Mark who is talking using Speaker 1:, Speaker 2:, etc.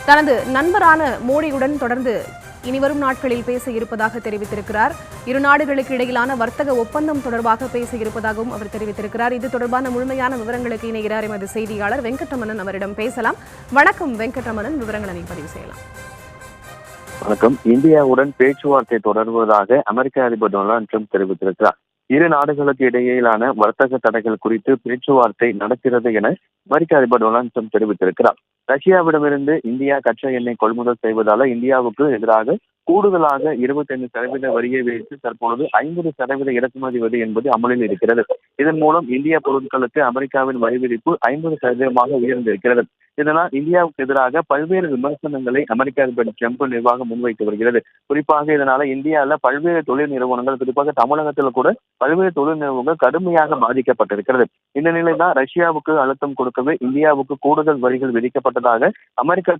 Speaker 1: தனது நண்பரான மோடியுடன் தொடர்ந்து இனிவரும் நாட்களில் பேச இருப்பதாக தெரிவித்திருக்கிறார். இரு நாடுகளுக்கு இடையிலான வர்த்தக ஒப்பந்தம் தொடர்பாக பேச இருப்பதாகவும் அவர் தெரிவித்திருக்கிறார். இது தொடர்பான முழுமையான விவரங்களுக்கு இணைகிறார் எமது செய்தியாளர் வெங்கட்ரமணன். அவரிடம் பேசலாம். வணக்கம் வெங்கட்ரமணன், விவரங்களை பதிவு செய்யலாம்.
Speaker 2: வணக்கம். இந்தியாவுடன் பேச்சுவார்த்தை தொடர்வதாக அமெரிக்க அதிபர் டொனால்டு ட்ரம்ப் தெரிவித்திருக்கிறார். இரு நாடுகளுக்கு இடையிலான வர்த்தக தடைகள் குறித்து பேச்சுவார்த்தை நடக்கிறது என அமெரிக்க அதிபர் டொனால்டு ட்ரம்ப் தெரிவித்திருக்கிறார். ரஷ்யாவிடமிருந்து இந்தியா கச்சா எண்ணெய் கொள்முதல் செய்வதால இந்தியாவுக்கு எதிராக கூடுதலாக 25% வரியை விதித்து தற்பொழுது 50% இறக்குமதி வரி என்பது அமலில் இருக்கிறது. இதன் மூலம் இந்திய பொருட்களுக்கு அமெரிக்காவின் வரி விதிப்பு 50% உயர்ந்திருக்கிறது. இதனால் இந்தியாவுக்கு எதிராக பல்வேறு விமர்சனங்களை அமெரிக்க அதிபர் ட்ரம்ப் நிர்வாகம் முன்வைத்து வருகிறது. குறிப்பாக இதனால இந்தியாவில் பல்வேறு தொழில் நிறுவனங்கள், குறிப்பாக தமிழகத்தில் கூட பல்வேறு தொழில் நிறுவனங்கள் கடுமையாக பாதிக்கப்பட்டிருக்கிறது. இந்த நிலைதான் ரஷ்யாவுக்கு அழுத்தம் கொடுக்கவே இந்தியாவுக்கு கூடுதல் வரிகள் விதிக்கப்பட்டதாக அமெரிக்க